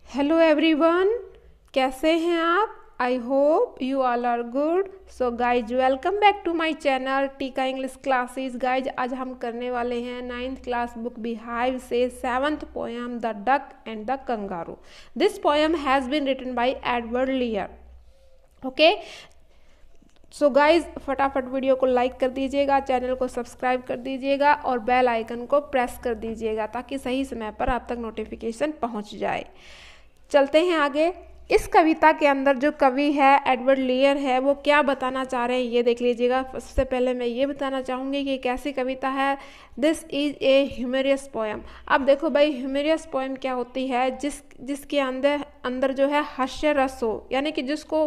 Hello everyone, कैसे हैं आप? I hope you all are good. So guys, welcome back to my channel टीका English classes. Guys, आज हम करने वाले हैं 9th क्लास बुक बिहाइव से 7th poem the duck and the kangaroo. This poem has been written by Edward Lear. Okay, so guys, फटाफट video को like कर दीजिएगा, चैनल को सब्सक्राइब कर दीजिएगा और बेल आइकन को प्रेस कर दीजिएगा ताकि सही समय पर आप तक नोटिफिकेशन पहुंच जाए। चलते हैं आगे। इस कविता के अंदर जो कवि है एडवर्ड लेयर है, वो क्या बताना चाह रहे हैं ये देख लीजिएगा। सबसे पहले मैं ये बताना चाहूँगी कि कैसी कविता है। This is a humorous poem. अब देखो भाई, ह्यूमरियस पोएम क्या होती है? जिसके अंदर जो है हास्य रस हो, यानी कि जिसको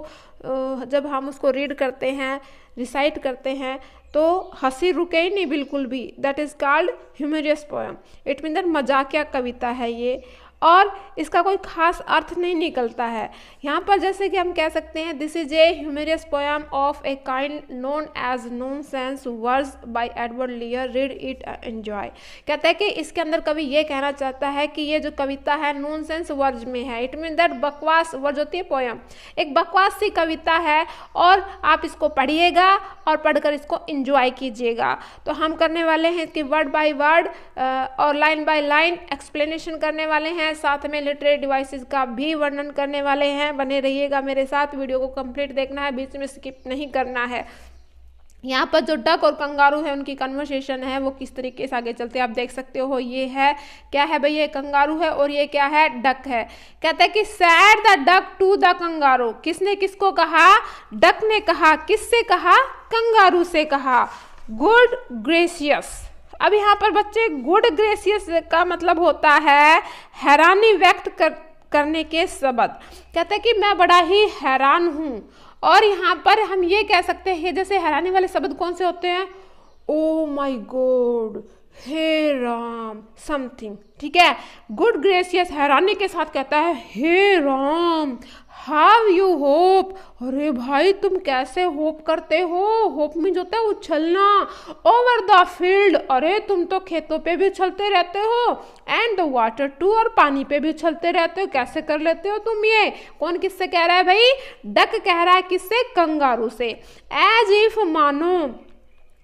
जब हम उसको रीड करते हैं, रिसाइट करते हैं तो हंसी रुके ही नहीं बिल्कुल भी। That is called humorous poem. It mean that मजाकिया कविता है ये, और इसका कोई खास अर्थ नहीं निकलता है यहाँ पर। जैसे कि हम कह सकते हैं, this is a humorous poem of a kind known as nonsense words by Edward Lear, read it enjoy. कहते हैं कि इसके अंदर कवि ये कहना चाहता है कि ये जो कविता है नॉनसेंस वर्ड्स में है। इट मीन दैट बकवास वर्ड्स होती है पोएम, एक बकवास सी कविता है, और आप इसको पढ़िएगा और पढ़कर इसको एंजॉय कीजिएगा। तो हम करने वाले हैं इसकी वर्ड बाय वर्ड और लाइन बाय लाइन एक्सप्लेनेशन करने वाले हैं, साथ में लिटरेरी डिवाइसेस का भी वर्णन करने वाले हैं। बने रहिएगा मेरे साथ, वीडियो को कंप्लीट देखना है, बीच में स्किप नहीं करना है। यहाँ पर जो डक और कंगारू है उनकी कन्वर्सेशन है वो किस तरीके से आगे चलते हैं आप देख सकते हो। ये है क्या है भाई? ये कंगारू है और ये क्या है? डक है। कहता है कि said the duck to the kangaroo. किसने किसको कहा? डक ने कहा। किससे कहा? कंगारू से कहा। Good gracious. अब यहाँ पर बच्चे, गुड ग्रेसियस का मतलब होता है हैरानी व्यक्त करने के शब्द। कहते हैं कि मैं बड़ा ही हैरान हूँ। और यहाँ पर हम ये कह सकते हैं, जैसे हैरानी वाले शब्द कौन से होते हैं? ओ माई गॉड, हे राम, समथिंग। ठीक है, गुड ग्रेसियस हैरानी के साथ कहता है, हे राम, हाव यू होप। अरे भाई, तुम कैसे होप करते हो? होप में जो होता है उछलना। ओवर द फील्ड, अरे तुम तो खेतों पे भी उछलते रहते हो। एंड द वाटर टू, और पानी पे भी उछलते रहते हो। कैसे कर लेते हो तुम ये? कौन किससे कह रहा है भाई? डक कह रहा है। किससे? कंगारू से। एज इफ, मानो,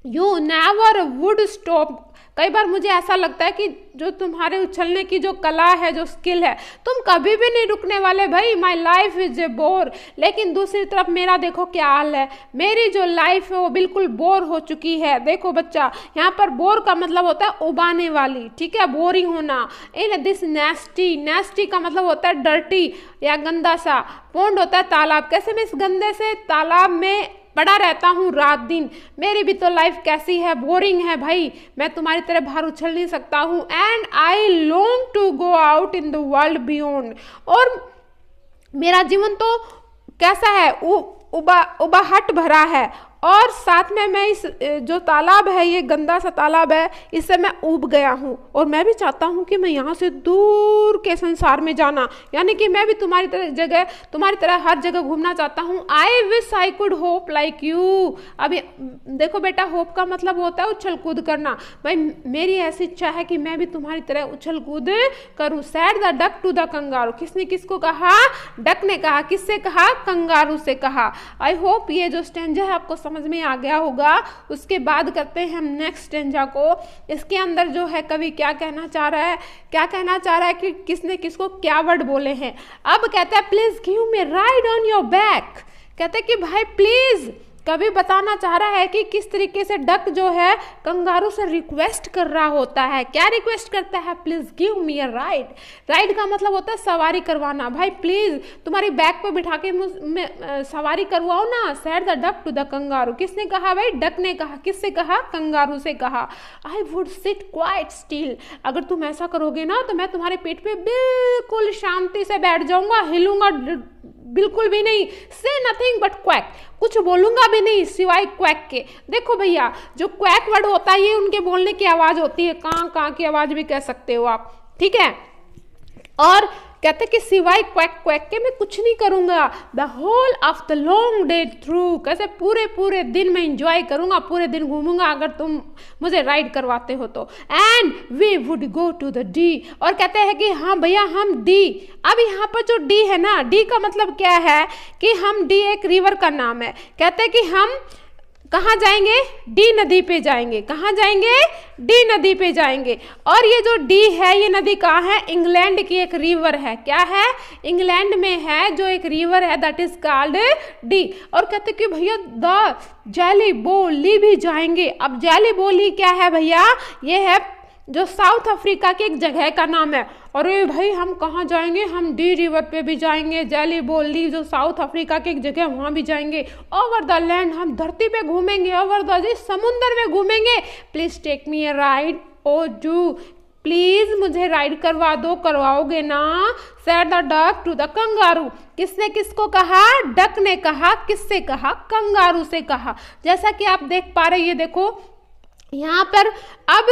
यू नेवर वुड स्टॉप। कई बार मुझे ऐसा लगता है कि जो तुम्हारे उछलने की जो कला है, जो स्किल है, तुम कभी भी नहीं रुकने वाले भाई। My life is a bore. लेकिन दूसरी तरफ मेरा देखो क्या हाल है, मेरी जो लाइफ है वो बिल्कुल बोर हो चुकी है। देखो बच्चा, यहाँ पर बोर का मतलब होता है उबाने वाली, ठीक है, बोरिंग होना। इन दिस नेस्टी, नेस्टी का मतलब होता है डर्टी या गंदा सा। पोंड होता है तालाब। कैसे मैं इस गंदे से तालाब में पड़ा रहता हूँ रात दिन। मेरी भी तो लाइफ कैसी है, बोरिंग है भाई। मैं तुम्हारी तरह बाहर उछल नहीं सकता हूँ। And I long to go out in the world beyond. और मेरा जीवन तो कैसा है? उबाहट भरा है। और साथ में मैं इस जो तालाब है, ये गंदा सा तालाब है, इससे मैं ऊब गया हूँ। और मैं भी चाहता हूँ कि मैं यहाँ से दूर के संसार में जाना, यानी कि मैं भी तुम्हारी तरह हर जगह घूमना चाहता हूँ। I wish I could hope like you. अभी देखो बेटा, होप का मतलब होता है उछल कूद करना। भाई, मेरी ऐसी इच्छा है कि मैं भी तुम्हारी तरह उछल कूद करूँ। Said the duck to the kangaroo. किसने किसको कहा? डक ने कहा। किससे कहा? कंगारू से कहा। आई होप ये जो स्टेंजा है आपको समझ में आ गया होगा। उसके बाद करते हैं हम नेक्स्ट स्टेंजा को। इसके अंदर जो है कवि क्या कहना चाह रहा है? क्या कहना चाह रहा है कि किसने किसको क्या वर्ड बोले हैं। अब कहता है, please give me ride on your back. कहते हैं कि भाई प्लीज, कवि बताना चाह रहा है कि किस तरीके से डक जो है कंगारू से रिक्वेस्ट कर रहा होता है। क्या रिक्वेस्ट करता है? Please give me a ride. Ride का मतलब होता है सवारी करवाना। भाई प्लीज तुम्हारी बैक पे बिठा के सवारी करवाओ ना। Said the duck to the kangaroo. किसने कहा भाई? डक ने कहा। किससे कहा? कंगारू से कहा। I would sit quite still. अगर तुम ऐसा करोगे ना तो मैं तुम्हारे पेट पे बिल्कुल शांति से बैठ जाऊंगा, हिलूंगा बिल्कुल भी नहीं। से नथिंग बट क्वैक। कुछ बोलूंगा भी नहीं सिवाय क्वैक के। देखो भैया, जो क्वैक वर्ड होता है ये उनके बोलने की आवाज होती है। कां कां की आवाज भी कह सकते हो आप, ठीक है। और कहते कि सिवाय क्वैक क्वैक के मैं कुछ नहीं करूंगा। The whole of the long day through, कैसे पूरे पूरे दिन मैं इंजॉय करूंगा, पूरे दिन घूमूंगा अगर तुम मुझे राइड करवाते हो तो। And we would go to the Dee, और कहते हैं कि हाँ भैया हम डी, अब यहाँ पर जो डी है ना, डी का मतलब क्या है कि हम, डी एक रिवर का नाम है, कहते हैं कि हम कहाँ जाएंगे, डी नदी पे जाएंगे। कहाँ जाएंगे, डी नदी पे जाएंगे। और ये जो डी है, ये नदी कहाँ है, इंग्लैंड की एक रिवर है। क्या है, इंग्लैंड में है जो एक रिवर है, दैट इज कॉल्ड डी। और कहते कि भैया द जेली बोली भी जाएंगे। अब जेली बोली क्या है भैया, ये है जो साउथ अफ्रीका की एक जगह का नाम है। अरे भाई हम कहाँ जाएंगे, हम डी रिवर पे भी जाएंगे, जेली बोली जो साउथ अफ्रीका की एक जगह वहाँ भी जाएंगे। ओवर द लैंड, हम धरती पे घूमेंगे, ओवर द समुंदर में घूमेंगे। Please take me a ride, O do, please मुझे राइड करवा दो, करवाओगे ना। Said the duck to the kangaroo, किसने किसको कहा, डक ने कहा, किससे कहा, कंगारू से कहा। जैसा कि आप देख पा रहे, ये देखो यहाँ पर अब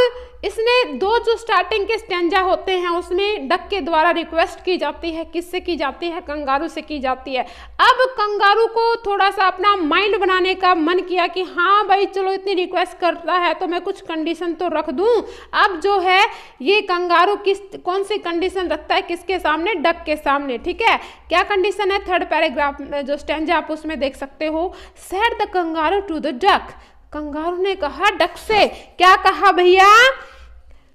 इसने दो जो स्टार्टिंग के स्टैंजा होते हैं उसमें डक के द्वारा रिक्वेस्ट की जाती है, किससे की जाती है, कंगारू से की जाती है। अब कंगारू को थोड़ा सा अपना माइंड बनाने का मन किया कि हाँ भाई चलो इतनी रिक्वेस्ट करता है तो मैं कुछ कंडीशन तो रख दूं। अब जो है ये कंगारू कौन सी कंडीशन रखता है, किसके सामने, डक के सामने। ठीक है, क्या कंडीशन है, थर्ड पैराग्राफ में जो स्टैंजा आप उसमें देख सकते हो। Said the kangaroo to the duck, kangaroo ने कहा डक से, क्या कहा भैया,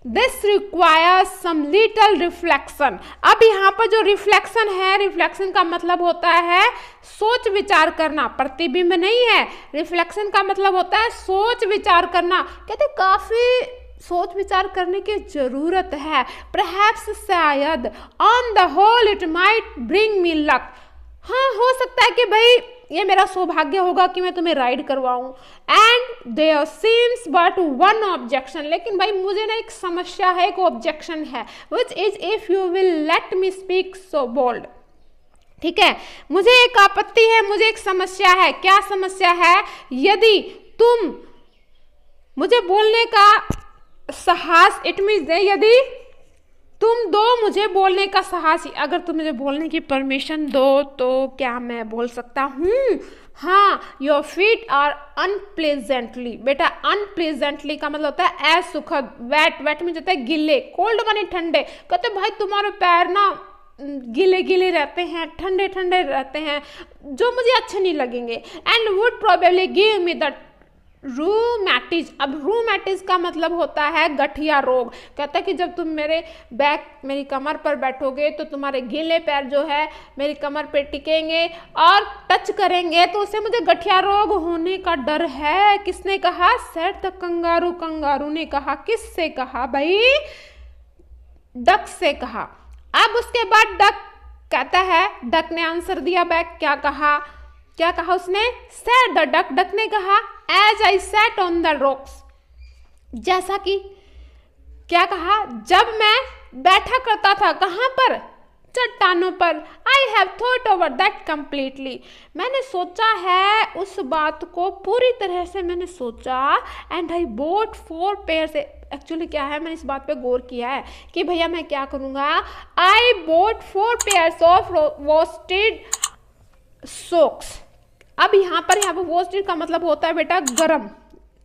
this requires some little reflection. अब यहाँ पर जो रिफ्लेक्शन है, रिफ्लेक्शन का मतलब होता है सोच विचार करना, प्रतिबिंब नहीं है। रिफ्लेक्शन का मतलब होता है सोच विचार करना। कहते काफी सोच विचार करने की जरूरत है। परहैप्स, शायद, on the whole it might bring me luck, हाँ हो सकता है कि भाई ये मेरा सौभाग्य होगा कि मैं तुम्हें राइड करवाऊं। And there seems but one objection, लेकिन भाई मुझे ना एक समस्या है, एक ऑब्जेक्शन है, which is if you will let me speak so bold. ठीक है, मुझे एक आपत्ति है, मुझे एक समस्या है। क्या समस्या है, यदि तुम मुझे बोलने का साहस, इट मीन्स यदि तुम दो मुझे बोलने का साहस, अगर तुम मुझे बोलने की परमिशन दो तो क्या मैं बोल सकता हूँ। हाँ, योर फीट आर अनप्लेजेंटली, बेटा अनप्लेजेंटली का मतलब होता है असुखद, वेट, वेट में होता है गिले, कोल्ड माने ठंडे। कहते भाई तुम्हारे पैर ना गीले गीले रहते हैं, ठंडे ठंडे रहते हैं, जो मुझे अच्छे नहीं लगेंगे। And would probably give me the rheumatism. अब रूमैटिज का मतलब होता है गठिया रोग। कहता है कि जब तुम मेरी कमर पर बैठोगे तो तुम्हारे गीले पैर जो है मेरी कमर पे टिकेंगे और टच करेंगे तो उससे मुझे गठिया रोग होने का डर है। किसने कहा, सेड द कंगारू, कंगारू ने कहा। किससे कहा भाई, डक से कहा। अब उसके बाद डक कहता है, डक ने आंसर दिया बैक, क्या कहा, क्या कहा उसने, सेड द डक, डक ने कहा, as I sat on the rocks, जैसा कि क्या कहा, जब मैं बैठा करता था, कहाँ पर, चट्टानों पर। I have thought over that completely, मैंने सोचा है उस बात को पूरी तरह से मैंने सोचा। And I boat 4 pairs, actually क्या है, मैंने इस बात पे गौर किया है कि भैया मैं क्या करूँगा। आई बोट 4 पेयर्स ऑफ वोस्टेड सॉक्स। अब यहाँ पर वोस्टेड का मतलब होता है बेटा गरम।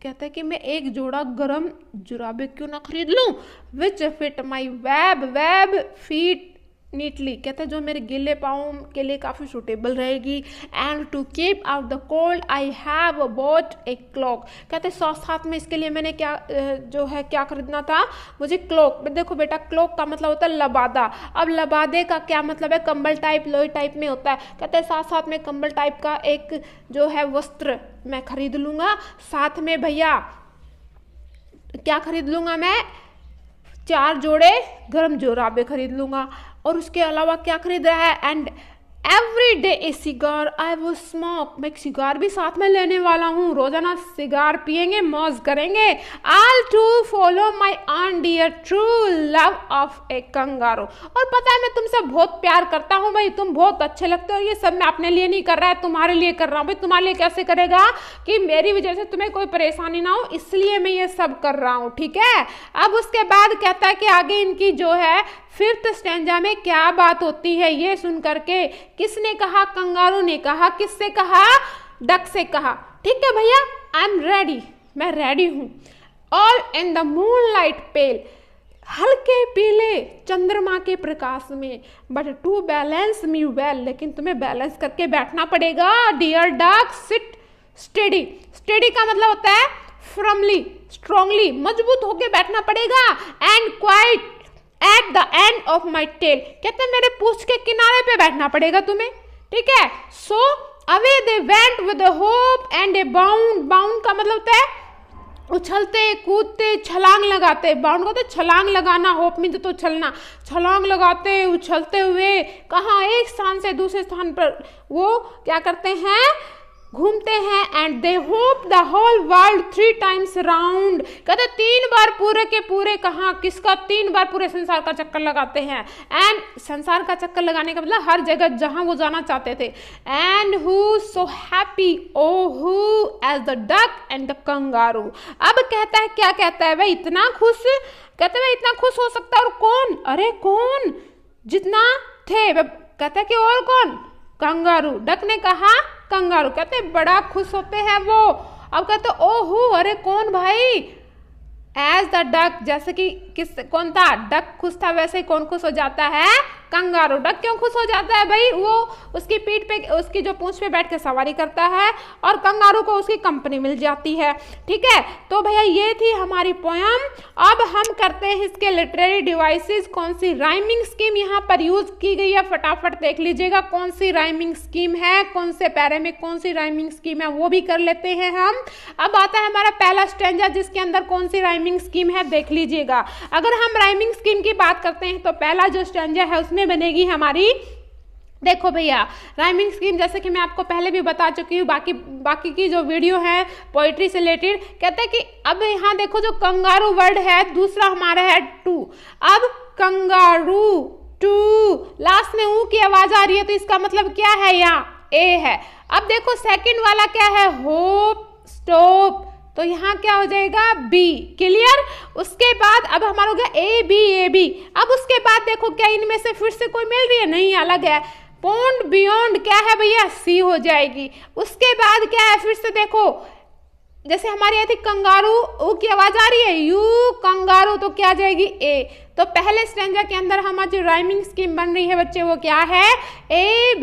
कहता है कि मैं एक जोड़ा गरम जुराबे क्यों ना खरीद लूं, which fit my web feet neatly. कहते हैं जो मेरे गीले पाँव के लिए काफ़ी सूटेबल रहेगी। And to keep out the cold I have bought a cloak. कहते हैं साथ में इसके लिए मैंने क्या खरीदना था, मुझे क्लॉक। देखो बेटा क्लॉक का मतलब होता है लबादा। अब लबादे का क्या मतलब है, कंबल टाइप, लोई टाइप में होता है। कहते हैं साथ में कंबल टाइप का एक जो है वस्त्र मैं खरीद लूँगा। साथ में भैया क्या खरीद लूँगा मैं, 4 जोड़े गर्म जोराबे खरीद लूँगा। और उसके अलावा क्या खरीद रहा है, and every day a cigar I'll smoke. मैं एक सिगार भी साथ में लेने वाला हूँ, रोजाना सिगार पियेंगे, मौज करेंगे। All to follow my own dear true love of a kangaroo। और पता है मैं तुमसे बहुत प्यार करता हूँ भाई, तुम बहुत अच्छे लगते हो। ये सब मैं अपने लिए नहीं कर रहा है, तुम्हारे लिए कर रहा हूँ। भाई तुम्हारे लिए कैसे करेगा, कि मेरी वजह से तुम्हें कोई परेशानी ना हो, इसलिए मैं ये सब कर रहा हूँ। ठीक है, अब उसके बाद कहता है कि आगे इनकी जो है फिफ्थ स्टैंजा में क्या बात होती है ये सुन करके किसने कहा, कंगारू ने कहा। किससे कहा, डक से कहा। ठीक है भैया, आई एम रेडी, मैं रेडी हूं। All in the moonlight pale, हल्के पीले चंद्रमा के प्रकाश में, but to balance me well, लेकिन तुम्हें बैलेंस करके बैठना पड़ेगा। Dear duck sit steady, steady का मतलब होता है फर्मली, स्ट्रांगली, मजबूत होके बैठना पड़ेगा। And quite at the end of my tail, कहते हैं मेरे पूंछ के किनारे पे बैठना पड़ेगा तुम्हें। ठीक है, so away they went with hope and A bound, bound का मतलब होता है उछलते कूदते छलांग लगाते, बाउंड को तो छलांग लगाना, होप में तो चलना, छलांग लगाते उछलते हुए कहाँ, एक स्थान से दूसरे स्थान पर वो क्या करते हैं, घूमते हैं। And they hope the whole world 3 times round, कहते 3 बार पूरे के पूरे कहाँ, किसका, 3 बार पूरे संसार का चक्कर लगाते हैं। एंड संसार का चक्कर लगाने का मतलब हर जगह जहां वो जाना चाहते थे। And who so happy O who as the duck and the kangaroo, अब कहता है, क्या कहता है भाई, इतना खुश, कहते हैं इतना खुश हो सकता है और कौन, अरे कौन, जितना थे, कहता है कि और कौन, कंगारू। डक ने कहा कंगारू, कहते बड़ा खुश होते हैं वो। अब कहते ओहो, अरे कौन भाई, एज द डक, जैसे कि किस, कौन था, डक खुश था, वैसे ही कौन खुश हो जाता है, कंगारू। डक क्यों खुश हो जाता है भाई, वो उसकी पीठ पे, उसकी जो पूंछ पे बैठ के सवारी करता है और कंगारू को उसकी कंपनी मिल जाती है। ठीक है, तो भैया ये थी हमारी पोयम। अब हम करते हैं इसके लिटरेरी डिवाइसेस, कौन सी राइमिंग स्कीम यहाँ पर यूज की गई है, फटाफट देख लीजिएगा कौन सी राइमिंग स्कीम है, कौन से पैरे में कौन सी राइमिंग स्कीम है, वो भी कर लेते हैं हम। अब आता है हमारा पहला स्टैंजा, जिसके अंदर कौन सी राइमिंग स्कीम है देख लीजिएगा। अगर हम राइमिंग स्कीम की बात करते हैं तो पहला जो स्टैंजा है उसमें बनेगी हमारी, देखो भैया राइमिंग स्कीम जैसे कि मैं आपको पहले भी बता चुकी हूँ, बाकी की जो वीडियो है पोइट्री से रिलेटेड, कहते हैं कि अब यहाँ देखो जो कंगारू वर्ड है, दूसरा हमारा है टू। अब कंगारू टू, लास्ट में ऊ की आवाज आ रही है तो इसका मतलब क्या है, यहाँ ए है। अब देखो सेकंड वाला क्या है, होप स्टॉप, तो यहाँ क्या हो जाएगा, बी। क्लियर, उसके बाद अब हमारा हो गया ए बी, ए बी। अब उसके बाद देखो क्या इनमें से फिर से कोई मिल रही है, नहीं, अलग है। पॉन्ड बियॉन्ड क्या है भैया, सी हो जाएगी। उसके बाद क्या है, फिर से देखो जैसे हमारी आई थी कंगारू, ऊ की आवाज आ रही है, यू कंगारू, तो क्या आ जाएगी, ए। तो पहले स्टैंजा के अंदर हमारी जो राइमिंग स्कीम बन रही है बच्चे वो क्या है, A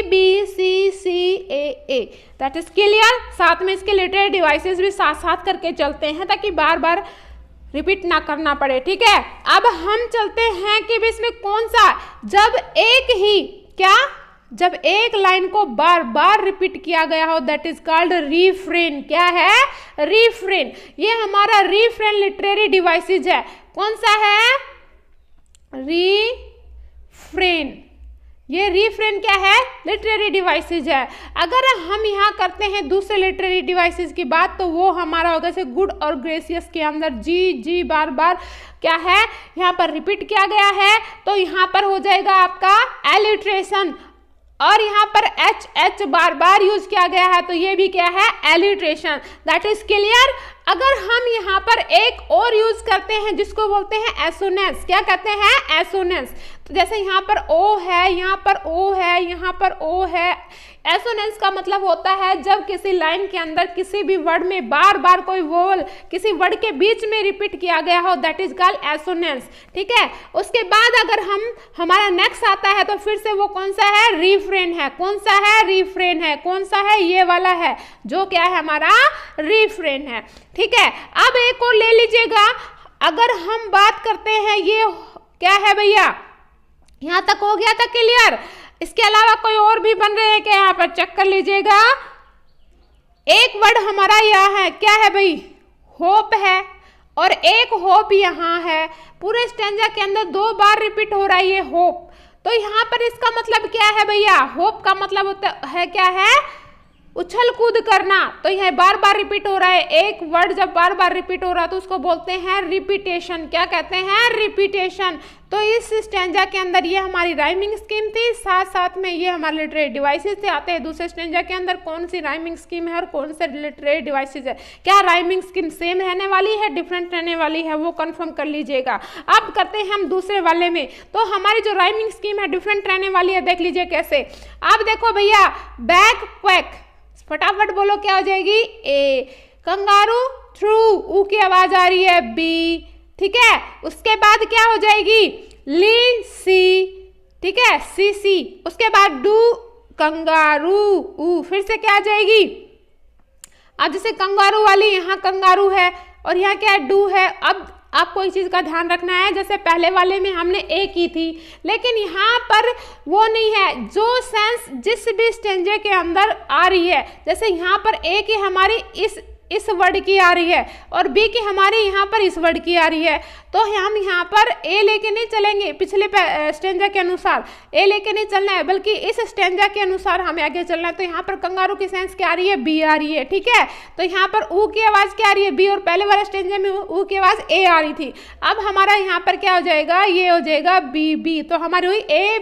B C C A. That is clear. साथ में इसके लिटरेरी डिवाइसेस भी साथ साथ करके चलते हैं ताकि बार बार रिपीट ना करना पड़े। ठीक है, अब हम चलते हैं कि इसमें कौन सा, जब एक ही क्या, जब एक लाइन को बार बार रिपीट किया गया हो, दैट इज कॉल्ड रीफ्रेन। क्या है, रीफ्रेन। ये हमारा रीफ्रेन लिटरेरी डिवाइसेज है। कौन सा है, रीफ्रेन। ये रीफ्रेन क्या है, लिटरेरी डिवाइसेज है। अगर हम यहाँ करते हैं दूसरे लिटरेरी डिवाइसेज की बात तो वो हमारा होगा जैसे गुड और ग्रेसियस के अंदर जी बार बार क्या है यहाँ पर रिपीट किया गया है, तो यहाँ पर हो जाएगा आपका एलिट्रेशन। और यहाँ पर एच बार बार यूज किया गया है तो ये भी क्या है, एलिट्रेशन। That is clear. अगर हम यहाँ पर एक और यूज करते हैं जिसको बोलते हैं एसोनेंस, क्या कहते हैं, एसोनेंस। तो जैसे यहाँ पर ओ है, यहाँ पर ओ है, यहाँ पर ओ है। एसोनेंस का मतलब होता है जब किसी लाइन के अंदर किसी भी वर्ड में बार बार कोई वोल किसी वर्ड के बीच में रिपीट किया गया हो, दैट इज कॉल्ड एसोनेंस। ठीक है, उसके बाद अगर हमारा नेक्स्ट आता है तो फिर से वो कौन सा है, रीफ्रेन है। कौन सा है, रीफ्रेन है। कौन सा है, ये वाला है जो क्या है हमारा रीफ्रेन है। ठीक है, अब एक और ले लीजिएगा। अगर हम बात करते हैं ये क्या है भैया, यहां तक हो गया था क्लियर। इसके अलावा कोई और भी बन रहे हैं क्या, यहाँ पर चेक कर लीजिएगा। एक वर्ड हमारा यह है, क्या है भाई, होप है, और एक होप यहाँ है। पूरे स्टैंजा के अंदर 2 बार रिपीट हो रहा है ये होप। तो यहाँ पर इसका मतलब क्या है भैया, होप का मतलब होता है क्या है, उछल कूद करना, तो यह बार बार रिपीट हो रहा है। एक वर्ड जब बार बार रिपीट हो रहा है तो उसको बोलते हैं रिपीटेशन। क्या कहते हैं? रिपीटेशन। तो इस स्टैंजा के अंदर ये हमारी राइमिंग स्कीम थी, साथ साथ में ये हमारे लिटरेरी डिवाइसेस थे। आते हैं दूसरे स्टैंजा के अंदर कौन सी राइमिंग स्कीम है और कौन से लिटरेरी डिवाइसेस है। क्या राइमिंग स्कीम सेम रहने वाली है, डिफरेंट रहने वाली है, वो कंफर्म कर लीजिएगा। अब करते हैं हम दूसरे वाले में। तो हमारी जो राइमिंग स्कीम है डिफरेंट रहने वाली है, देख लीजिए कैसे। अब देखो भैया, बैक क्वैक, फटाफट बोलो क्या हो जाएगी? ए। कंगारू, थ्रू, ऊ की आवाज आ रही है, बी। ठीक है, उसके बाद क्या हो जाएगी? ली, सी। ठीक है, सी सी। उसके बाद डू, कंगारू, ऊ। फिर से क्या आ जाएगी? अब जैसे कंगारू वाली, यहाँ कंगारू है और यहाँ क्या है? डू है। अब आपको इस चीज का ध्यान रखना है, जैसे पहले वाले में हमने ए की थी, लेकिन यहाँ पर वो नहीं है। जो सेंस जिस भी स्टेंजे के अंदर आ रही है, जैसे यहाँ पर ए की हमारी इस वर्ड की आ रही है और बी की हमारी यहाँ पर इस वर्ड की आ रही है, तो हम यहाँ पर ए लेके नहीं चलेंगे पिछले स्टेंजा के अनुसार, ए लेके नहीं चलना है, बल्कि इस स्टेंजा के अनुसार हमें आगे चलना है। तो यहाँ पर कंगारू की सेंस क्या आ रही है? बी आ रही है। ठीक है, तो यहाँ पर ऊ की आवाज़ क्या आ रही है? बी। और पहले वाले स्टेंजा में ऊ की आवाज़ ए आ रही थी। अब हमारा यहाँ पर क्या हो जाएगा? ये हो जाएगा बी बी। तो हमारी हुई A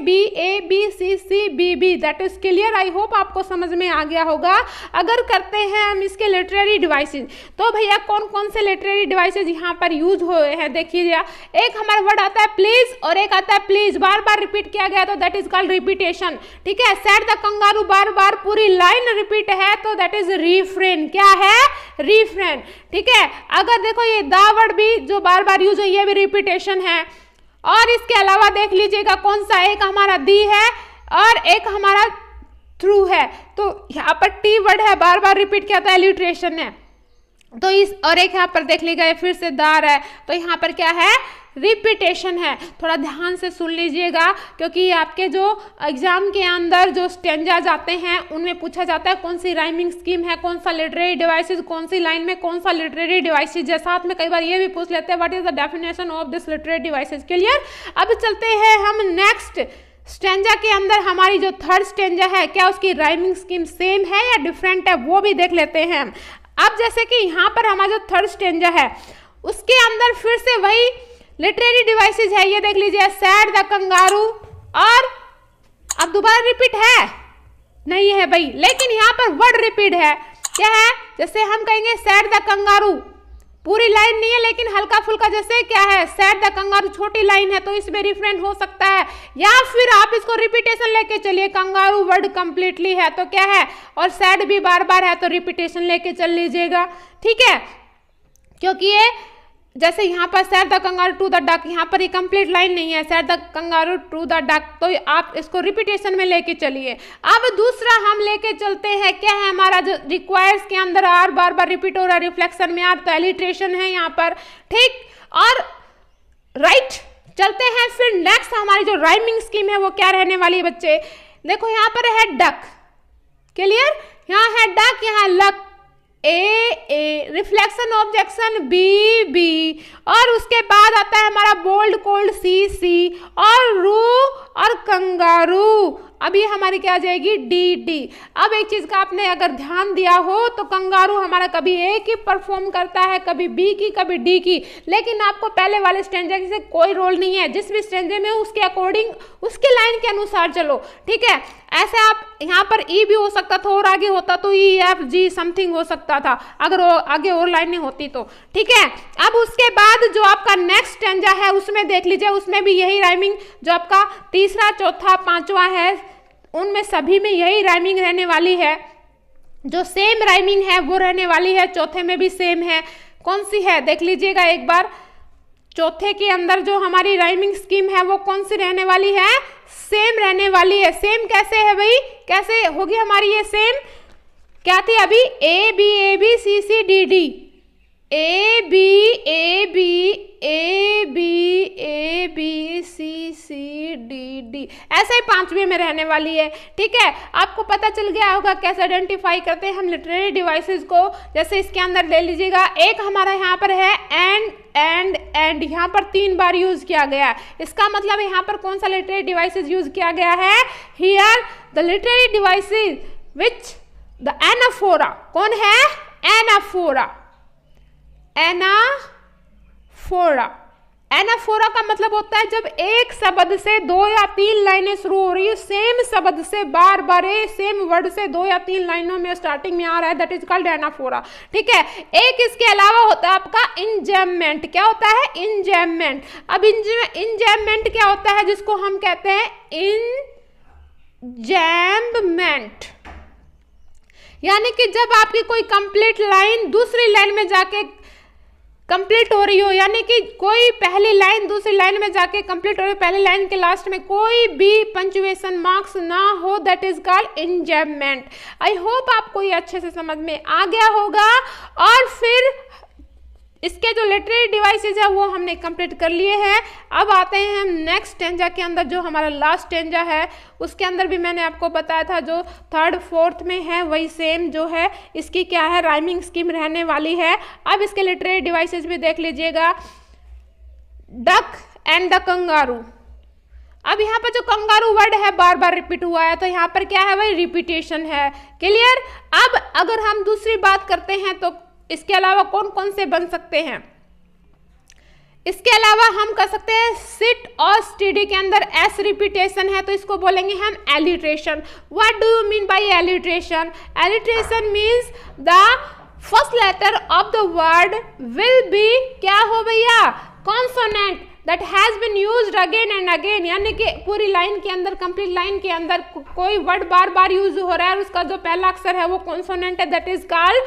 B C C B B. That is clear. I hope आपको समझ में आ गया होगा। अगर करते हैं हम इसके लिटरेरी डिवाइसेज, तो भैया कौन कौन से लिटरेरी डिवाइसेज यहाँ पर यूज हुए हैं देखिए। एक हमारा वर्ड आता है प्लीज और एक आता है प्लीज, बार बार रिपीट किया गया तो दैट इज कॉल्ड रिपीटेशन। ठीक है, सेड द कंगारू, बार बार पूरी लाइन रिपीट है तो दैट इज रिफ्रेन। क्या है? रिफ्रेन। ठीक है, अगर देखो ये द वर्ड भी जो बार बार यूज है ये भी रिपीटेशन है। और इसके अलावा देख लीजिएगा कौन सा, एक हमारा दी है और एक हमारा थ्रू है। तो यहाँ पर टी वर्ड है, बार बार रिपीट किया था, एलिट्रेशन है। तो इस और एक यहाँ पर देख लीजिएगा फिर से दार है, तो यहाँ पर क्या है? रिपीटेशन है। थोड़ा ध्यान से सुन लीजिएगा, क्योंकि आपके जो एग्जाम के अंदर जो स्टेंजा जाते हैं उनमें पूछा जाता है कौन सी राइमिंग स्कीम है, कौन सा लिटरेरी डिवाइसेस, कौन सी लाइन में कौन सा लिटरेरी डिवाइसेस है। साथ में कई बार ये भी पूछ लेते हैं what is the definition of this literary devices. Clear. अब चलते हैं हम नेक्स्ट स्टेंजा के अंदर। हमारी जो थर्ड स्टेंजा है, क्या उसकी राइमिंग स्कीम सेम है या डिफरेंट है, वो भी देख लेते हैं। अब जैसे कि यहाँ पर हमारा जो थर्ड स्टेंजा है उसके अंदर फिर से वही लिटरेरी डिवाइसेस है। ये देख लीजिए, सैड द कंगारू, और अब दोबारा रिपीट है नहीं है भाई, लेकिन यहाँ पर वर्ड रिपीट है। क्या है? जैसे हम कहेंगे सैड द कंगारू, पूरी लाइन नहीं है लेकिन हल्का फुल्का, जैसे क्या है? सैड द कंगारू, छोटी लाइन है तो इसमें रिफ्रेन हो सकता है, या फिर आप इसको रिपीटेशन लेके चलिए। कंगारू वर्ड कंप्लीटली है तो क्या है, और सैड भी बार बार है तो रिपीटेशन लेके चल लीजिएगा। ठीक है, क्योंकि ये जैसे यहाँ पर said the kangaroo to the duck, यहाँ पर ये कंप्लीट लाइन नहीं है, said the kangaroo to the duck, तो आप इसको रिपीटेशन में लेके चलिए। अब दूसरा हम लेके चलते हैं, क्या है हमारा जो रिक्वायर्स के अंदर आर बार बार रिपीट हो रहा है, रिफ्लेक्शन में आर, तो एलिट्रेशन है यहाँ पर। ठीक, और राइट चलते हैं फिर नेक्स्ट। हमारी जो राइमिंग स्कीम है वो क्या रहने वाली है बच्चे? देखो यहाँ पर है डक। क्लियर, यहाँ है डक, यहाँ luck, A reflection objection B B, और उसके बाद आता है हमारा बोल्ड कोल्ड सी सी, और रू और कंगारू। अब ये हमारी क्या आ जाएगी? D D. अब एक चीज का आपने अगर ध्यान दिया हो तो कंगारू हमारा कभी ए की परफॉर्म करता है, कभी बी की, कभी डी की, लेकिन आपको पहले वाले स्टेंजा से कोई रोल नहीं है। जिस भी स्टेंजे में उसके अकॉर्डिंग, उसके लाइन के अनुसार चलो। ठीक है, ऐसे आप यहाँ पर ई भी हो सकता था और आगे होता तो ई एफ जी समथिंग हो सकता था, अगर आगे और लाइनें होती तो। ठीक है, अब उसके बाद जो आपका नेक्स्ट स्टेंजा है उसमें देख लीजिए, उसमें भी यही राइमिंग, जो आपका तीसरा, चौथा, पांचवा है उनमें सभी में यही राइमिंग रहने वाली है। जो सेम राइमिंग है वो रहने वाली है, चौथे में भी सेम है। कौन सी है देख लीजिएगा एक बार। चौथे के अंदर जो हमारी राइमिंग स्कीम है वो कौन सी रहने वाली है? सेम रहने वाली है। सेम कैसे है भाई? कैसे होगी हमारी ये सेम? क्या थी अभी? A B C C D D, A B C C D D, ऐसे ही पांचवे में रहने वाली है। ठीक है, आपको पता चल गया होगा कैसे आइडेंटिफाई करते हैं हम लिटरेरी डिवाइसेस को। जैसे इसके अंदर ले लीजिएगा, एक हमारा यहाँ पर है एंड यहाँ पर 3 बार यूज किया गया। इसका मतलब यहाँ पर कौन सा लिटरेरी डिवाइसेस यूज किया गया है? Here the literary devices which the anaphora, कौन है? एनाफोरा। एनाफोरा, एनाफोरा का मतलब होता है जब एक शब्द से 2 या 3 लाइनें शुरू हो रही है, सेम शब्द से बार बार सेम वर्ड से 2 या 3 लाइनों में स्टार्टिंग में आ रहा है, दैट इज कॉल्ड एनाफोरा। ठीक है, एक इसके अलावा होता है आपका इंजैममेंट। क्या होता है? इंजैममेंट। अब इंजैममेंट क्या होता है? जिसको हम कहते हैं इंजैममेंट, यानी कि जब आपकी कोई कंप्लीट लाइन दूसरी लाइन में जाके कंप्लीट हो रही हो, यानी कि कोई पहली लाइन दूसरी लाइन में जाके कंप्लीट हो रही हो, पहली लाइन के लास्ट में कोई भी पंक्चुएशन मार्क्स ना हो, that is called enjambment. I hope आपको ये अच्छे से समझ में आ गया होगा। और फिर इसके जो लिटरेरी डिवाइसेज है वो हमने कंप्लीट कर लिए हैं। अब आते हैं हम नेक्स्ट स्टेंजा के अंदर, जो हमारा लास्ट स्टेंजा है उसके अंदर भी मैंने आपको बताया था जो 3rd 4th में है वही सेम जो है इसकी क्या है राइमिंग स्कीम रहने वाली है। अब इसके लिटरेरी डिवाइसेज भी देख लीजिएगा। Duck and the kangaroo. अब यहाँ पर जो कंगारू वर्ड है बार बार रिपीट हुआ है, तो यहाँ पर क्या है भाई? रिपीटेशन है। क्लियर? अब अगर हम दूसरी बात करते हैं तो इसके अलावा कौन कौन से बन सकते हैं? इसके अलावा हम कर सकते हैं सिट और स्टडी के अंदर एस रिपीटेशन है तो इसको बोलेंगे हम alliteration. What do you mean by alliteration? Alliteration means the first letter of the word will be क्या हो भैया? Consonant that has been used again and again, यानी कि पूरी लाइन के अंदर कंप्लीट लाइन के अंदर कोई वर्ड बार बार यूज हो रहा है और उसका जो पहला अक्षर है वो कॉन्सोनेंट है, दैट इज कॉल्ड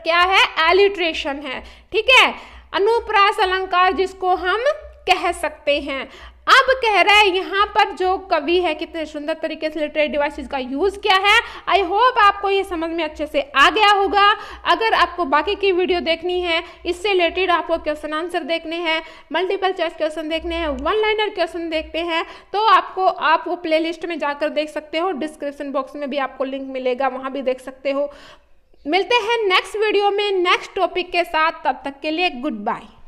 क्या है? एलिट्रेशन है। ठीक है, अनुप्रास अलंकार जिसको हम कह सकते हैं। अब कह रहा है यहाँ पर जो कवि है कितने सुंदर तरीके से लिटरेरी डिवाइसेस का यूज किया है। आई होप आपको ये समझ में अच्छे से आ गया होगा। अगर आपको बाकी की वीडियो देखनी है, इससे रिलेटेड आपको क्वेश्चन आंसर देखने हैं, मल्टीपल चॉइस क्वेश्चन देखने हैं, 1 लाइनर क्वेश्चन देखते हैं, तो आप वो प्ले लिस्ट में जाकर देख सकते हो। डिस्क्रिप्शन बॉक्स में भी आपको लिंक मिलेगा, वहाँ भी देख सकते हो। मिलते हैं नेक्स्ट वीडियो में नेक्स्ट टॉपिक के साथ, तब तक के लिए गुड बाय।